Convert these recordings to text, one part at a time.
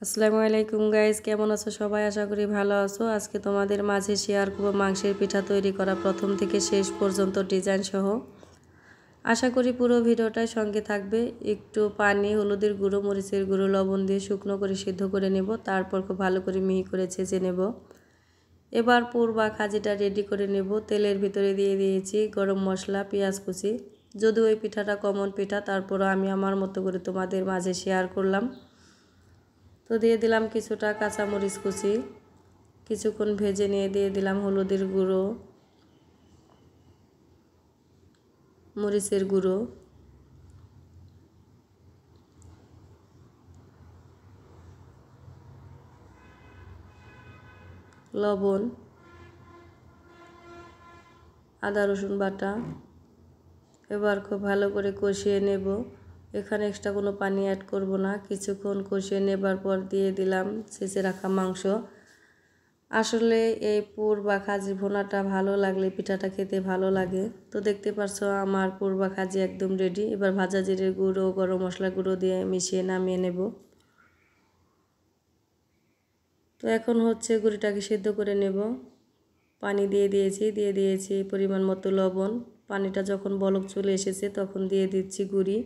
আসসালামু আলাইকুম গাইস, কেমন আছো সবাই? আশা করি ভালো আছো। আজকে তোমাদের মাঝে শেয়ার করব মাংসের পিঠা তৈরি করা প্রথম থেকে শেষ পর্যন্ত ডিজাইন সহ। আশা করি পুরো ভিডিওটাই সঙ্গে থাকবে। একটু পানি, হলুদের গুঁড়ো, মরিচের গুঁড়ো, লবণ দিয়ে শুকনো করে সিদ্ধ করে নেব। তারপর খুব ভালো করে মিহি করে ছেঁচে নেব। এবার পুর বা খাজিটা রেডি করে নেব। তেলের ভিতরে দিয়ে দিয়েছি গরম মশলা, পেঁয়াজ কুচি। যদিও ওই পিঠাটা কমন পিঠা, তারপরও আমি আমার মতো করে তোমাদের মাঝে শেয়ার করলাম। তো দিয়ে দিলাম কিছুটা কাঁচামরিচ কুচি। কিছুক্ষণ ভেজে নিয়ে দিয়ে দিলাম হলুদের গুঁড়ো, মরিচের গুঁড়ো, লবণ, আদা রসুন বাটা। এবার খুব ভালো করে কষিয়ে নেব। এখানে এক্সট্রা কোনো পানি অ্যাড করব না। কিছুক্ষণ কষিয়ে নেবার পর দিয়ে দিলাম ছেঁচে রাখা মাংস। আসলে এই পুর বা খাজি ভুনাটা ভালো লাগলে পিঠাটা খেতে ভালো লাগে। তো দেখতে পাচ্ছ আমার পুর বা খাজি একদম রেডি। এবার ভাজা জিরের গুঁড়ো, গরম মশলা গুঁড়ো দিয়ে মিশিয়ে নামিয়ে নেব। তো এখন হচ্ছে গুঁড়িটাকে সিদ্ধ করে নেব। পানি দিয়ে দিয়েছি পরিমাণ মতো লবণ। পানিটা যখন বলক চলে এসেছে তখন দিয়ে দিচ্ছি গুঁড়ি।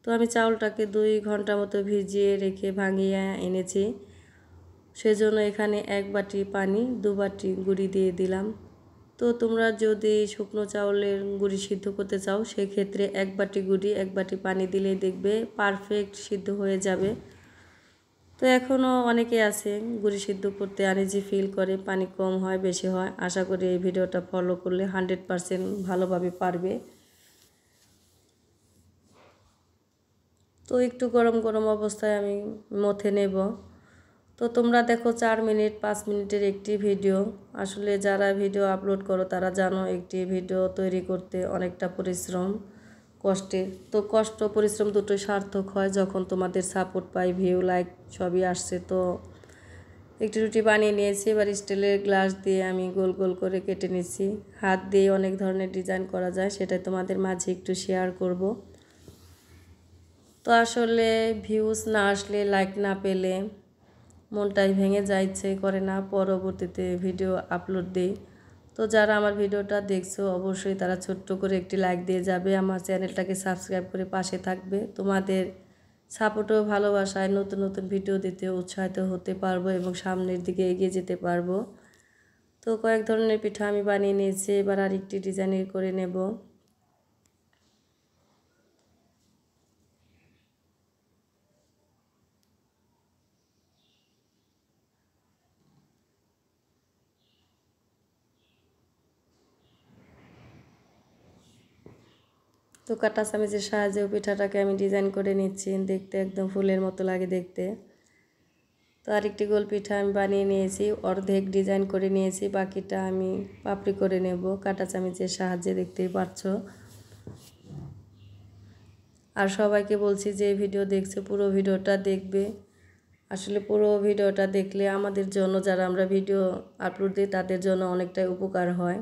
তো আমি চাউলটাকে 2 ঘন্টা মতো ভিজিয়ে রেখে ভাঙিয়ে এনেছি। সেজন্য এখানে 1 বাটি পানি, 2 বাটি গুঁড়ি দিয়ে দিলাম। তো তোমরা যদি শুকনো চাউলের গুঁড়ি সিদ্ধ করতে চাও সেক্ষেত্রে 1 বাটি গুঁড়ি 1 বাটি পানি দিলেই দেখবে পারফেক্ট সিদ্ধ হয়ে যাবে। তো এখনও অনেকে আছে গুঁড়ি সিদ্ধ করতে আনইজি ফিল করে, পানি কম হয় বেশি হয়। আশা করি এই ভিডিওটা ফলো করলে 100% ভালোভাবে পারবে। তো একটু গরম গরম অবস্থায় আমি মথে নেব। তো তোমরা দেখো 4 মিনিট 5 মিনিটের একটি ভিডিও। আসলে যারা ভিডিও আপলোড করো তারা জানো একটি ভিডিও তৈরি করতে অনেকটা পরিশ্রম, কষ্টের। তো কষ্ট পরিশ্রম দুটোই সার্থক হয় যখন তোমাদের সাপোর্ট পাই, ভিউ লাইক সবই আসছে। তো একটি রুটি বানিয়ে নিয়েছি। এবার স্টিলের গ্লাস দিয়ে আমি গোল গোল করে কেটে নিচ্ছি। হাত দিয়ে অনেক ধরনের ডিজাইন করা যায়, সেটাই তোমাদের মাঝে একটু শেয়ার করব। তো আসলে ভিউজ না আসলে, লাইক না পেলে মনটাই ভেঙে যায়, ইচ্ছে করে না পরবর্তীতে ভিডিও আপলোড দিই। তো যারা আমার ভিডিওটা দেখছো অবশ্যই তারা ছোট্ট করে একটি লাইক দিয়ে যাবে, আমার চ্যানেলটাকে সাবস্ক্রাইব করে পাশে থাকবে। তোমাদের সাপোর্ট ও ভালোবাসায় নতুন নতুন ভিডিও দিতে উৎসাহিত হতে পারবো এবং সামনের দিকে এগিয়ে যেতে পারবো। তো কয়েক ধরনের পিঠা আমি বানিয়ে নিয়েছি। এবার আরেকটি ডিজাইন করে নেব। তো কাঁটা চামচের সাহায্যে পিঠাটাকে আমি ডিজাইন করে নিচ্ছি। দেখতে একদম ফুলের মতো লাগে দেখতে। তো আরেকটি গোল পিঠা আমি বানিয়ে নিয়েছি, অর্ধেক ডিজাইন করে নিয়েছি, বাকিটা আমি পাপড়ি করে নেব কাঁটা চামচের সাহায্যে, দেখতেই পাচ্ছ। আর সবাইকে বলছি যে ভিডিও দেখছে পুরো ভিডিওটা দেখবে। আসলে পুরো ভিডিওটা দেখলে আমাদের জন্য, যারা আমরা ভিডিও আপলোড দিই তাদের জন্য অনেকটাই উপকার হয়।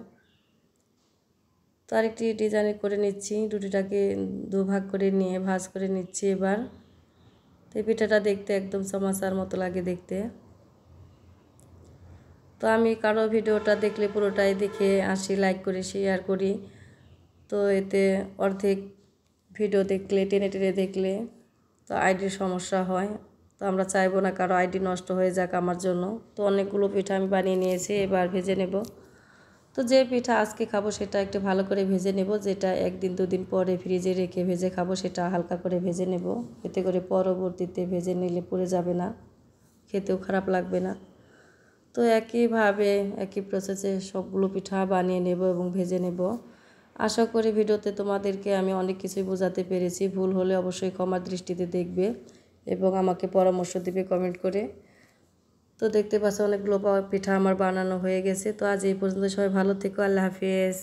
তো আরেকটি ডিজাইন করে নিচ্ছি। রুটিটাকে 2 ভাগ করে নিয়ে ভাঁজ করে নিচ্ছি এবার। তো এই পিঠাটা দেখতে একদম সমোসার মতো লাগে দেখতে। তো আমি কারো ভিডিওটা দেখলে পুরোটাই দেখে আসি, লাইক করি, শেয়ার করি। তো এতে অর্ধেক ভিডিও দেখলে, টেনে টেনে দেখলে তো আইডির সমস্যা হয়। তো আমরা চাইবো না কারো আইডি নষ্ট হয়ে যাক আমার জন্য। তো অনেকগুলো পিঠা আমি বানিয়ে নিয়েছি, এবার ভেজে নেব। তো যে পিঠা আজকে খাবো সেটা একটু ভালো করে ভেজে নেব। যেটা 1 দিন 2 দিন পরে ফ্রিজে রেখে ভেজে খাবো সেটা হালকা করে ভেজে নেব। এতে করে পরবর্তীতে ভেজে নিলে পুড়ে যাবে না, খেতেও খারাপ লাগবে না। তো একইভাবে একই প্রসেসে সবগুলো পিঠা বানিয়ে নেব এবং ভেজে নেব। আশা করি ভিডিওতে তোমাদেরকে আমি অনেক কিছুই বোঝাতে পেরেছি। ভুল হলে অবশ্যই ক্ষমার দৃষ্টিতে দেখবে এবং আমাকে পরামর্শ দিবে কমেন্ট করে। তো দেখতে পাচ্ছ অনেকগুলো পিঠা আমার বানানো হয়ে গেছে। তো আজ এই পর্যন্ত, সবাই ভালো থেকো, আল্লাহ হাফেজ।